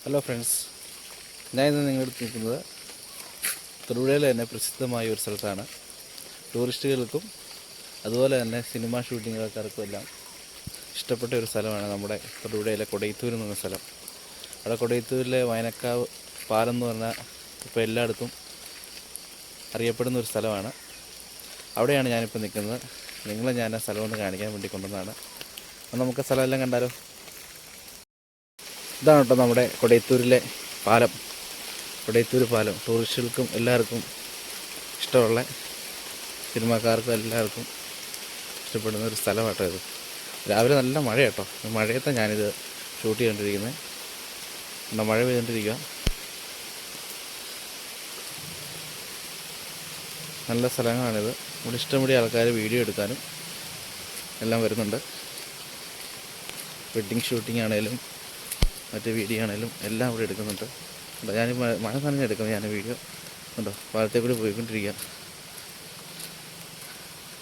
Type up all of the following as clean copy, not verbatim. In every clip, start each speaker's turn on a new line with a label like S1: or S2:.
S1: Hello friends, ഞാൻ ഇന്ന് നിങ്ങളുടെ അടുത്ത് നിൽക്കുന്നത് തൊടുപുഴയിലെ തന്നെ പ്രസിദ്ധമായ ഒരു സ്ഥലത്താണ്. ടൂറിസ്റ്റുകൾക്കും അതുപോലെ തന്നെ സിനിമാ ഷൂട്ടിംഗ് ആൾക്കാർക്കും എല്ലാം ഇഷ്ടപ്പെട്ട ഒരു സ്ഥലമാണ് നമ്മുടെ തൊടുപുഴയിലെ കൊടയത്തൂർ എന്ന് പറഞ്ഞ സ്ഥലം. അവിടെ കൊടയത്തൂരിലെ വയനക്കാവ് പാലം എന്ന് പറഞ്ഞാൽ ഇപ്പോൾ എല്ലായിടത്തും അറിയപ്പെടുന്ന ഒരു സ്ഥലമാണ്. അവിടെയാണ് ഞാനിപ്പോൾ നിൽക്കുന്നത്. നിങ്ങളെ ഞാൻ ആ സ്ഥലം ഒന്ന് കാണിക്കാൻ വേണ്ടി കൊണ്ടുവന്നതാണ്. അപ്പോൾ നമുക്ക് സ്ഥലമെല്ലാം കണ്ടാലോ. ഇതാണ് കേട്ടോ നമ്മുടെ കൊടയത്തൂരിലെ പാലം. കൊടയത്തൂർ പാലം ടൂറിസ്റ്റുകൾക്കും എല്ലാവർക്കും ഇഷ്ടമുള്ള സിനിമാക്കാർക്കും എല്ലാവർക്കും ഇഷ്ടപ്പെടുന്ന ഒരു സ്ഥലമാട്ടോ ഇത്. രാവിലെ നല്ല മഴ കേട്ടോ. മഴയത്താണ് ഞാനിത് ഷൂട്ട് ചെയ്തുകൊണ്ടിരിക്കുന്നത്. മഴ പെയ്തുകൊണ്ടിരിക്കുക. നല്ല സ്ഥലങ്ങളാണിത്. ഇവിടെ ഇഷ്ടംപടി ആൾക്കാർ വീഡിയോ എടുക്കാനും എല്ലാം വരുന്നുണ്ട്. വെഡ്ഡിങ് ഷൂട്ടിംഗ് ആണേലും മറ്റേ വീഡിയോ ആണേലും എല്ലാം ഇവിടെ എടുക്കുന്നുണ്ട്. ഞാൻ മഴ നനഞ്ഞ് എടുക്കുന്നത് ഞാൻ വീഡിയോ ഉണ്ടോ. പാലത്തെ കൂടി പോയിക്കൊണ്ടിരിക്കുക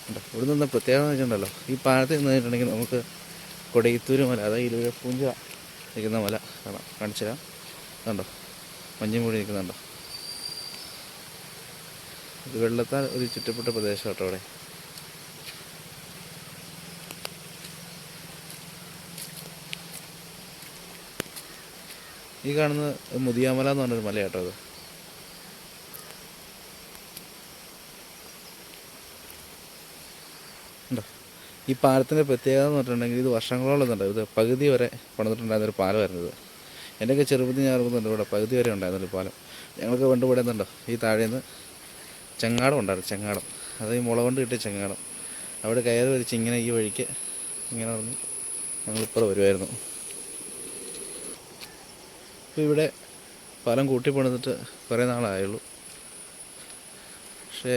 S1: ഉണ്ടോ. ഇവിടെ നിന്ന് പ്രത്യേകത എന്ന് വെച്ചിട്ടുണ്ടല്ലോ, ഈ പാലത്തിൽ നിന്ന് കഴിഞ്ഞിട്ടുണ്ടെങ്കിൽ നമുക്ക് കൊടയത്തൂർ മല, അതായത് ഇലുവപ്പൂഞ്ച നിൽക്കുന്ന മല കാണാം. കാണിച്ചു തരാം. കണ്ടോ, മഞ്ഞും കൂടി നിൽക്കുന്നുണ്ടോ. ഇത് വെള്ളത്താൽ ഒരു ചുറ്റപ്പെട്ട പ്രദേശം കേട്ടോ. അവിടെ ഈ കാണുന്നത് മുതിയാമല എന്ന് പറഞ്ഞൊരു മല കേട്ടോ. അത് ഉണ്ടോ. ഈ പാലത്തിൻ്റെ പ്രത്യേകത എന്ന് പറഞ്ഞിട്ടുണ്ടെങ്കിൽ ഇത് വർഷങ്ങളോളം ഉണ്ട്. ഇത് പകുതി വരെ പണിതിട്ടുണ്ടായിരുന്നൊരു പാലമായിരുന്നത്. എൻ്റെയൊക്കെ ചെറുപ്പത്തിൽ ഞാൻ ഓർക്കുന്നുണ്ട് ഇവിടെ പകുതി വരെ ഉണ്ടായിരുന്നൊരു പാലം. ഞങ്ങൾക്ക് കണ്ടുപിടുന്നുണ്ടോ, ഈ താഴേന്ന് ചെങ്ങാടം ഉണ്ടായിരുന്നു. ചെങ്ങാടം, അത് ഈ മുള കൊണ്ട് കിട്ടിയ ചെങ്ങാടം. അവിടെ കയറി വലിച്ച് ഇങ്ങനെ ഈ വഴിക്ക് ഇങ്ങനെ പറഞ്ഞ് ഞങ്ങളിപ്പോൾ വരുമായിരുന്നു. ഇപ്പോൾ ഇവിടെ പാലം കൂട്ടി പണിതിട്ട് കുറേ നാളായുള്ളൂ. പക്ഷേ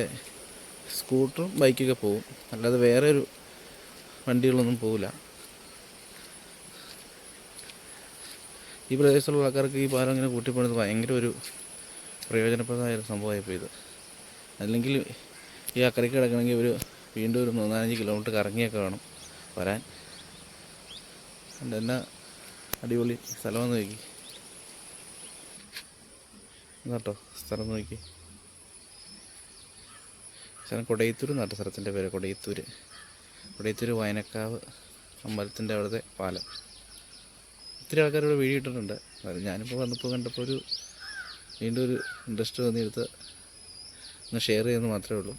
S1: സ്കൂട്ടറും ബൈക്കൊക്കെ പോകും, അല്ലാതെ വേറെ ഒരു വണ്ടികളൊന്നും പോകില്ല. ഈ പ്രദേശത്തുള്ള ആൾക്കാർക്ക് ഈ പാലം ഇങ്ങനെ കൂട്ടിപ്പണിത് ഭയങ്കര ഒരു പ്രയോജനപ്രദമായ ഒരു സംഭവമായിപ്പോൾ ഇത്. അല്ലെങ്കിൽ ഈ അക്കരയ്ക്ക് കിടക്കണമെങ്കിൽ ഒരു വീണ്ടും ഒരു 4-5 കിലോമീറ്റർ കറങ്ങിയൊക്കെ വേണം വരാൻ. എന്നാ അടിപൊളി സ്ഥലമെന്ന് നോക്കി കേട്ടോ. സ്ഥലം നോക്കി. സ്ഥലം കൊടയത്തൂർ എന്നാട്ടോ സ്ഥലത്തിൻ്റെ പേര്. കൊടയത്തൂർ വയനക്കാവ് അമ്പലത്തിൻ്റെ അവിടുത്തെ പാലം. ഒത്തിരി ആൾക്കാർ ഇവിടെ വീഡിയോ ഇട്ടിട്ടുണ്ട്. ഞാനിപ്പോൾ വന്നപ്പോൾ കണ്ടപ്പോൾ വീണ്ടും ഒരു ഇൻട്രസ്റ്റ് തോന്നിയെടുത്ത് ഒന്ന് ഷെയർ ചെയ്യുന്നത് മാത്രമേ ഉള്ളൂ.